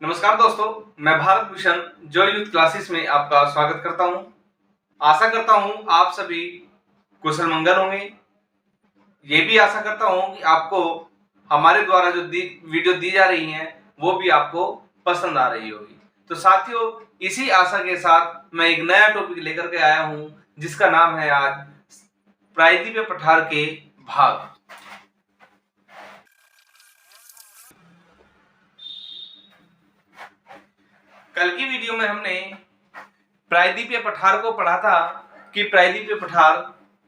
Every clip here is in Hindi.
नमस्कार दोस्तों, मैं Bharat Bhushan Joy youth classes में आपका स्वागत करता हूं। आशा करता हूं आप सभी कुशल मंगल होंगे। ये भी आशा करता हूं कि आपको हमारे द्वारा जो वीडियो दी जा रही हैं वो भी आपको पसंद आ रही होगी। तो साथियों, इसी आशा के साथ मैं एक नया टॉपिक लेकर के आया हूं जिसका नाम है आज प्रायद्वीपीय पठार के भाग। कल की वीडियो में हमने प्रायद्वीपीय पठार को पढ़ा था कि प्रायद्वीपीय पठार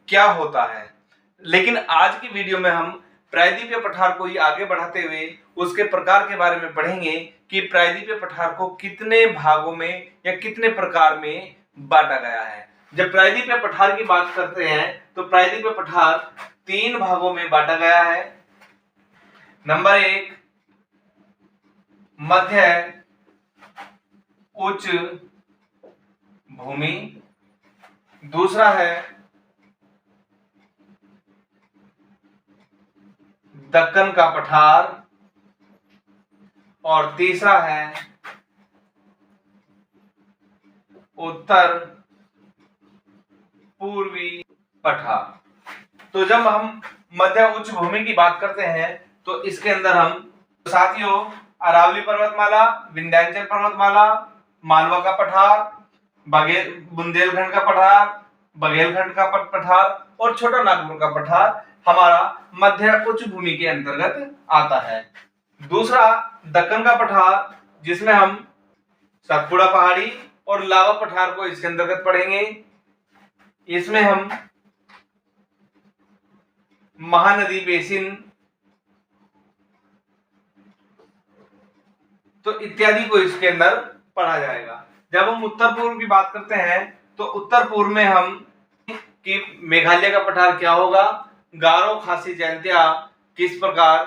क्या होता है, लेकिन आज की वीडियो में हम प्रायद्वीपीय पठार को ही आगे बढ़ाते हुए उसके प्रकार के बारे में पढ़ेंगे कि प्रायद्वीपीय पठार को कितने भागों में या कितने प्रकार में बांटा गया है। जब प्रायद्वीपीय पठार की बात करते हैं तो प्रायद्वीपीय पठार 3 भागों में बांटा गया है। नंबर 1 मध्य उच्च भूमि, दूसरा है दक्कन का पठार और तीसरा है उत्तर पूर्वी पठार। तो जब हम मध्य उच्च भूमि की बात करते हैं तो इसके अंदर हम साथियों अरावली पर्वतमाला, विंध्याचल पर्वतमाला, मालवा का पठार, बुंदेलखंड का पठार, बघेलखंड का पठार और छोटा नागपुर का पठार हमारा मध्य उच्च भूमि के अंतर्गत आता है। दूसरा दक्कन का पठार, जिसमें हम सतपुड़ा पहाड़ी और लावा पठार को इसके अंतर्गत पढ़ेंगे। इसमें हम महानदी बेसिन तो इत्यादि को इसके अंदर पढ़ा जाएगा। जब हम उत्तर पूर्व की बात करते हैं तो उत्तर पूर्व में हम कि मेघालय का पठार क्या होगा, गारो खासी जयंतिया किस प्रकार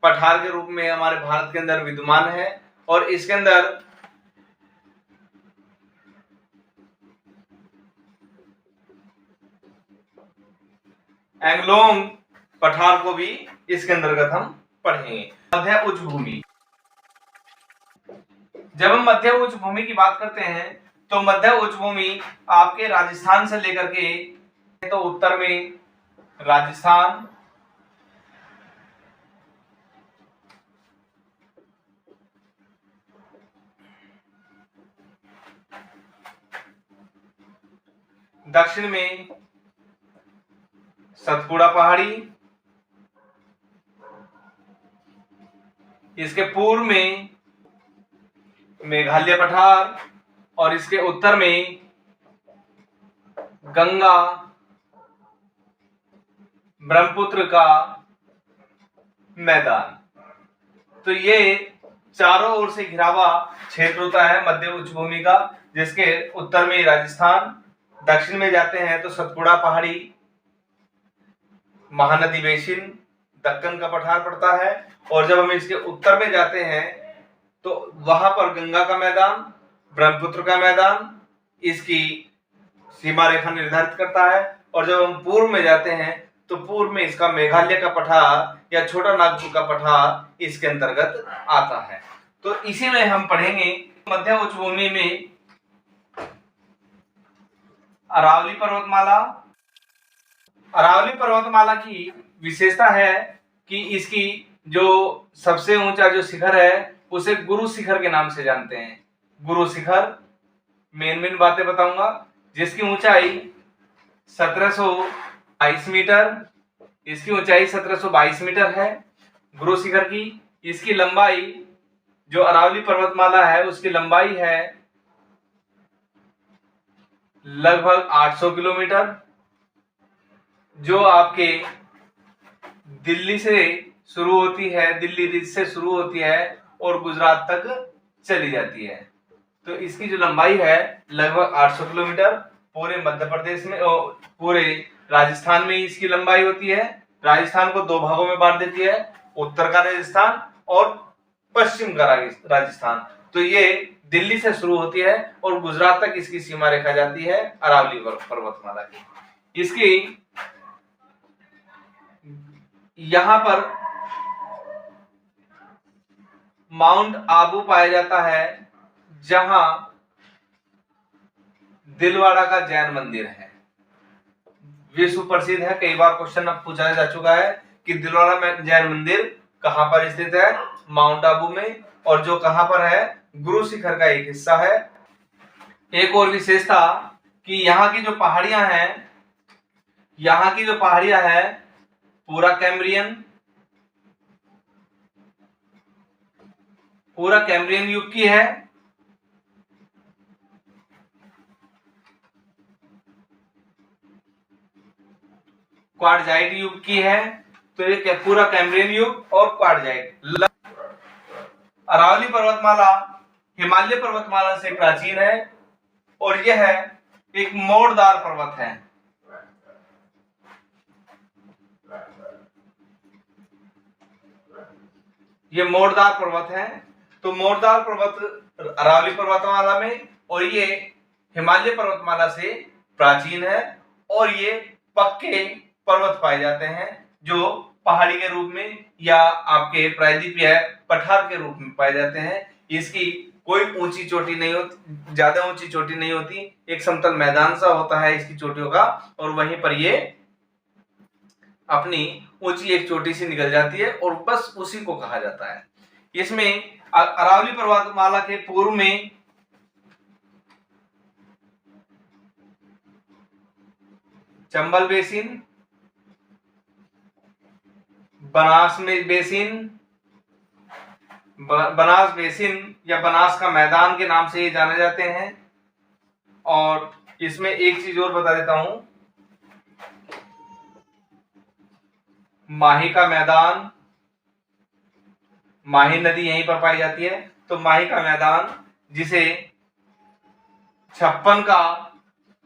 पठार के रूप में हमारे भारत के अंदर विद्यमान है, और इसके अंदर एंगलोंग पठार को भी इसके अंतर्गत हम पढ़ेंगे। मध्य उच्च भूमि, जब हम मध्य उच्च भूमि की बात करते हैं तो मध्य उच्च भूमि आपके राजस्थान से लेकर के तो उत्तर में राजस्थान, दक्षिण में सतपुड़ा पहाड़ी, इसके पूर्व में मेघालय पठार और इसके उत्तर में गंगा ब्रह्मपुत्र का मैदान। तो ये चारों ओर से घिरावा क्षेत्र होता है मध्य उच्च भूमि का, जिसके उत्तर में राजस्थान, दक्षिण में जाते हैं तो सतपुड़ा पहाड़ी, महानदी बेसिन, दक्कन का पठार पड़ता है, और जब हम इसके उत्तर में जाते हैं तो वहां पर गंगा का मैदान, ब्रह्मपुत्र का मैदान इसकी सीमा रेखा निर्धारित करता है, और जब हम पूर्व में जाते हैं तो पूर्व में इसका मेघालय का पठार या छोटा नागपुर का पठार इसके अंतर्गत आता है। तो इसी में हम पढ़ेंगे मध्य उच्च भूमि में अरावली पर्वतमाला। अरावली पर्वतमाला की विशेषता है कि इसकी जो सबसे ऊंचा जो शिखर है उसे गुरु शिखर के नाम से जानते हैं। गुरु शिखर मेन बातें बताऊंगा, जिसकी ऊंचाई 1722 मीटर, इसकी ऊंचाई 1722 मीटर है गुरु शिखर की। इसकी लंबाई जो अरावली पर्वतमाला है उसकी लंबाई है लगभग 800 किलोमीटर, जो आपके दिल्ली से शुरू होती है, दिल्ली रिज से शुरू होती है और गुजरात तक चली जाती है। तो इसकी जो लंबाई है लगभग 800 किलोमीटर, पूरे मध्य प्रदेश में पूरे राजस्थान में इसकी लंबाई होती है। राजस्थान को 2 भागों में बांट देती है, उत्तर का राजस्थान और पश्चिम का राजस्थान। तो ये दिल्ली से शुरू होती है और गुजरात तक इसकी सीमा रेखा जाती है अरावली पर्वतमाला की। इसकी यहां पर माउंट आबू पाया जाता है जहां दिलवाड़ा का जैन मंदिर है। विश्व प्रसिद्ध है, कई बार क्वेश्चन अब पूछा जा चुका है कि दिलवाड़ा में जैन मंदिर कहां पर स्थित है, माउंट आबू में, और जो कहां पर है, गुरु शिखर का एक हिस्सा है। एक और विशेषता कि यहाँ की जो पहाड़ियां हैं, यहाँ की जो पहाड़ियां हैं पूरा कैम्ब्रियन युग की है। क्वार्टजाइट युग की है। तो ये पूरा कैम्ब्रियन युग और क्वार्टजाइट। अरावली पर्वतमाला हिमालय पर्वतमाला से प्राचीन है और यह एक मोड़दार पर्वत है। ये मोड़दार पर्वत है। तो मोड़दार पर्वत अरावली पर्वतमाला में और ये हिमालय पर्वतमाला से प्राचीन है और ये पक्के पर्वत पाए जाते हैं जो पहाड़ी के रूप में या आपके प्रायद्वीपीय पठार के रूप में पाए जाते हैं। इसकी कोई ऊंची चोटी नहीं होती, ज्यादा ऊंची चोटी नहीं होती, एक समतल मैदान सा होता है इसकी चोटियों का, और वहीं पर ये अपनी ऊंची एक चोटी से निकल जाती है और बस उसी को कहा जाता है। इसमें अरावली पर्वतमाला के पूर्व में चंबल बेसिन, बनास बेसिन या बनास का मैदान के नाम से ये जाने जाते हैं। और इसमें एक चीज और बता देता हूं, माही का मैदान, माही नदी यहीं पर पाई जाती है। तो माही का मैदान, जिसे छप्पन का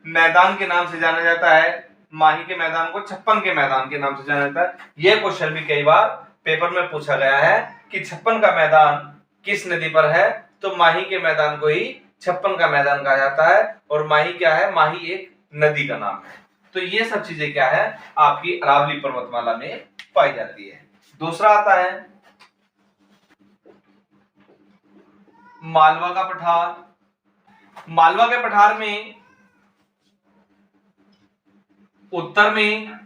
मैदान के नाम से जाना जाता है, माही के मैदान को छप्पन के मैदान के नाम से जाना जाता है। यह क्वेश्चन भी कई बार पेपर में पूछा गया है कि छप्पन का मैदान किस नदी पर है, तो माही के मैदान को ही छप्पन का मैदान कहा जाता है। और माही क्या है, माही एक नदी का नाम है। तो ये सब चीजें क्या है, आपकी अरावली पर्वतमाला में पाई जाती है। दूसरा आता है मालवा का पठार। मालवा के पठार में उत्तर में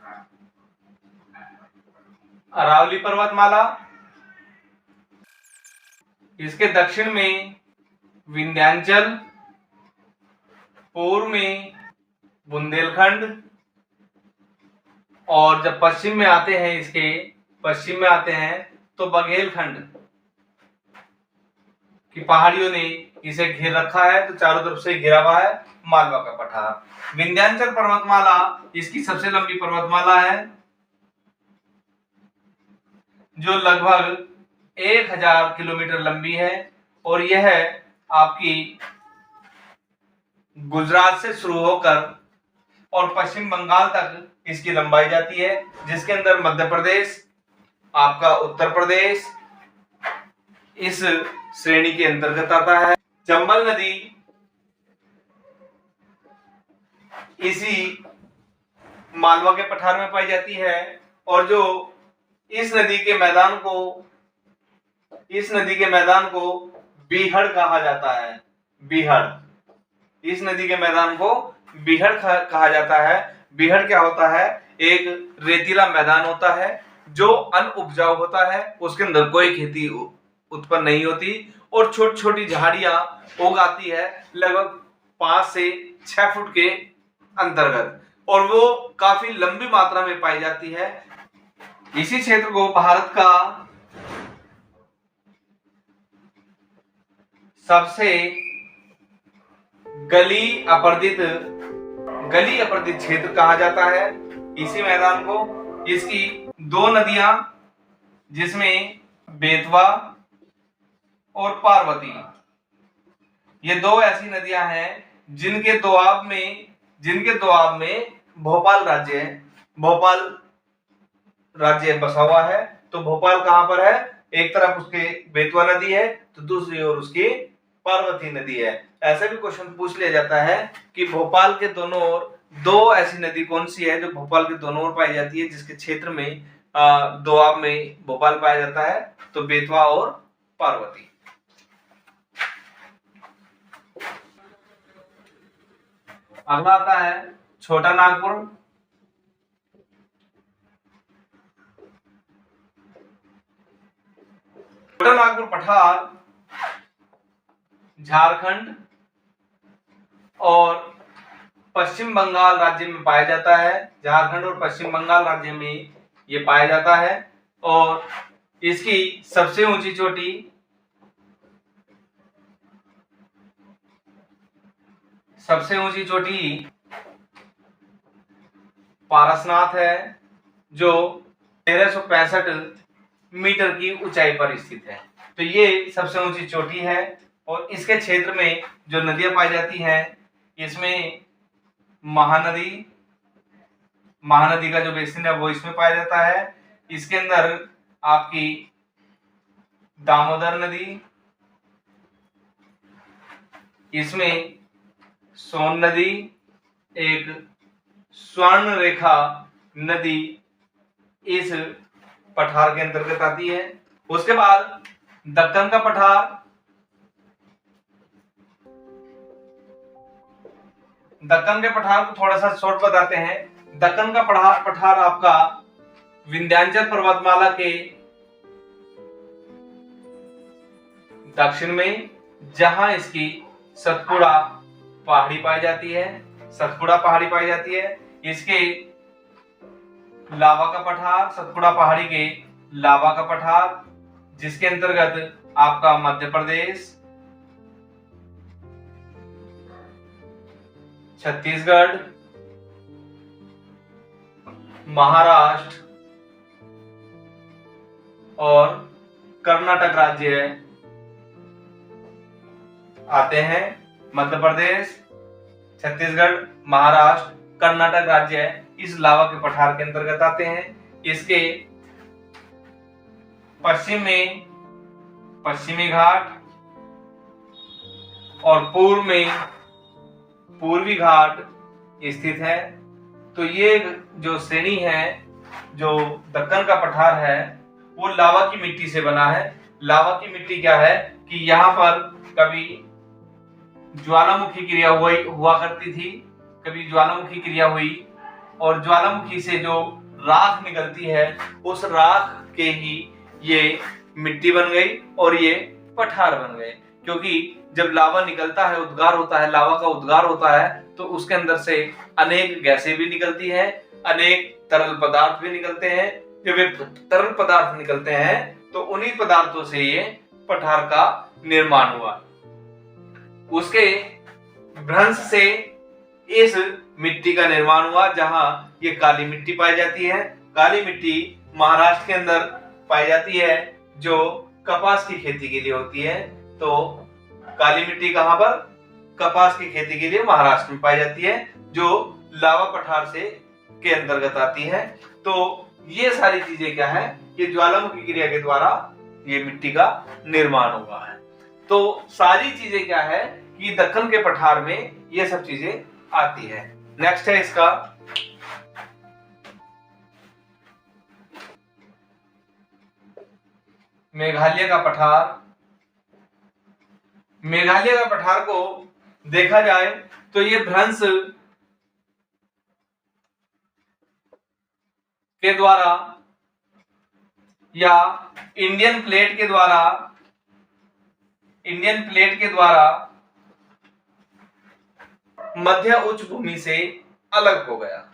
अरावली पर्वतमाला, इसके दक्षिण में विंध्याचल, पूर्व में बुंदेलखंड, और जब पश्चिम में आते हैं, इसके पश्चिम में आते हैं तो बघेलखंड की पहाड़ियों ने इसे घेर रखा है। तो चारों तरफ से घिरा हुआ है मालवा का पठार। विंध्याचल पर्वतमाला इसकी सबसे लंबी पर्वतमाला है जो लगभग 1000 किलोमीटर लंबी है और यह आपकी गुजरात से शुरू होकर और पश्चिम बंगाल तक इसकी लंबाई जाती है, जिसके अंदर मध्य प्रदेश, आपका उत्तर प्रदेश इस श्रेणी के अंतर्गत आता है। चंबल नदी इसी मालवा के पठार में पाई जाती है और जो इस नदी के मैदान को बीहड़ कहा जाता है। बीहड़, इस नदी के मैदान को बीहड़ कहा जाता है। बीहड़ क्या होता है, एक रेतीला मैदान होता है जो अनउपजाऊ होता है, उसके अंदर कोई खेती उत्पन्न नहीं होती और छोटी छोटी झाड़ियां उग आती है लगभग 5 से 6 फुट के अंतर्गत, और वो काफी लंबी मात्रा में पाई जाती है। इसी क्षेत्र को भारत का सबसे गली अपर्दित क्षेत्र कहा जाता है। इसी मैदान को, इसकी 2 नदियां जिसमें बेतवा और पार्वती, ये 2 ऐसी नदियां हैं जिनके दोआब में भोपाल राज्य बसा हुआ है। तो भोपाल कहां पर है, एक तरफ उसके बेतवा नदी है तो दूसरी ओर उसकी पार्वती नदी है। ऐसा भी क्वेश्चन पूछ लिया जाता है कि भोपाल के दोनों ओर 2 ऐसी नदी कौन सी है जो भोपाल के दोनों ओर पाई जाती है, जिसके क्षेत्र में दोआब में भोपाल पाया जाता है, तो बेतवा और पार्वती। अगला आता है छोटा नागपुर। छोटा नागपुर पठार झारखंड और पश्चिम बंगाल राज्य में पाया जाता है। झारखंड और पश्चिम बंगाल राज्य में ये पाया जाता है और इसकी सबसे ऊंची चोटी पारसनाथ है, जो 1365 मीटर की ऊंचाई पर स्थित है। तो ये सबसे ऊंची चोटी है और इसके क्षेत्र में जो नदियां पाई जाती हैं, इसमें महानदी का जो बेसिन है वो इसमें पाया जाता है। इसके अंदर आपकी दामोदर नदी, इसमें सोन नदी, एक स्वर्ण रेखा नदी इस पठार के अंतर्गत आती है। उसके बाद दक्कन का पठार। दक्कन के पठार को थोड़ा सा शॉर्ट बताते हैं। दक्कन का पठार आपका विंध्याचल पर्वतमाला के दक्षिण में, जहां इसकी सतपुड़ा पहाड़ी पाई जाती है, इसके लावा का पठार, सतपुड़ा पहाड़ी के लावा का पठार, जिसके अंतर्गत आपका मध्य प्रदेश, छत्तीसगढ़, महाराष्ट्र और कर्नाटक राज्य आते हैं। मध्य प्रदेश, छत्तीसगढ़, महाराष्ट्र, कर्नाटक राज्य इस लावा के पठार के अंतर्गत आते हैं। इसके पश्चिम में पश्चिमी घाट और पूर्व में पूर्वी घाट स्थित है। तो ये जो श्रेणी है, जो दक्कन का पठार है, वो लावा की मिट्टी से बना है। लावा की मिट्टी क्या है कि यहाँ पर कभी ज्वालामुखी क्रिया हुआ करती थी, कभी ज्वालामुखी क्रिया हुई और ज्वालामुखी से जो राख निकलती है, उस राख के ही ये मिट्टी बन गई और ये पठार बन गए। क्योंकि जब लावा निकलता है, उद्गार होता है, लावा का उद्गार होता है, तो उसके अंदर से अनेक गैसें भी निकलती हैं, अनेक तरल पदार्थ भी निकलते हैं। जब ये तरल पदार्थ निकलते हैं तो उन्हीं पदार्थों से ये पठार का निर्माण हुआ। उसके भ्रंश से इस मिट्टी का निर्माण हुआ, जहां ये काली मिट्टी पाई जाती है। काली मिट्टी महाराष्ट्र के अंदर पाई जाती है, जो कपास की खेती के लिए होती है। तो काली मिट्टी कहां पर? कपास की खेती के लिए महाराष्ट्र में पाई जाती है, जो लावा पठार से के अंतर्गत आती है। तो ये सारी चीजें क्या है, ये ज्वालामुखी क्रिया के द्वारा ये मिट्टी का निर्माण हुआ है। तो सारी चीजें क्या है कि दक्कन के पठार में ये सब चीजें आती है। नेक्स्ट है इसका मेघालय का पठार। मेघालय का पठार को देखा जाए तो ये भ्रंश के द्वारा या इंडियन प्लेट के द्वारा मध्य उच्च भूमि से अलग हो गया।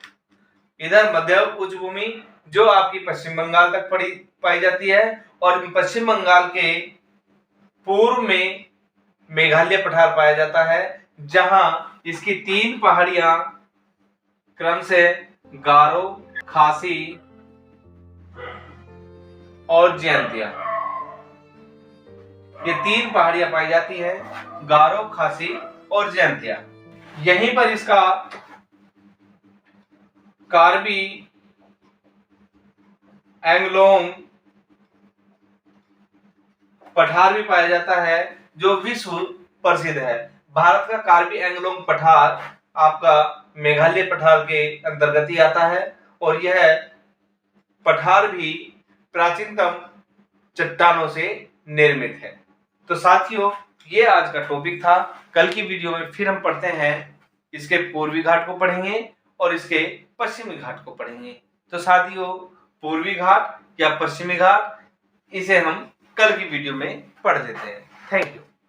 इधर मध्य उच्च भूमि जो आपकी पश्चिम बंगाल तक पाई जाती है, और पश्चिम बंगाल के पूर्व में मेघालय पठार पाया जाता है, जहां इसकी 3 पहाड़ियां क्रम से गारो, खासी और जयंतिया, ये 3 पहाड़ियां पाई जाती हैं, गारो, खासी और जयंतिया। यहीं पर इसका कार्बी एंगलोंग पठार भी पाया जाता है, जो विश्व प्रसिद्ध है। भारत का कार्बी एंगलोंग पठार आपका मेघालय पठार के अंतर्गत ही आता है, और यह पठार भी प्राचीनतम चट्टानों से निर्मित है। तो साथियों, ये आज का टॉपिक था। कल की वीडियो में फिर हम पढ़ते हैं, इसके पूर्वी घाट को पढ़ेंगे और इसके पश्चिमी घाट को पढ़ेंगे। तो साथियों, पूर्वी घाट या पश्चिमी घाट, इसे हम कल की वीडियो में पढ़ लेते हैं। Thank you.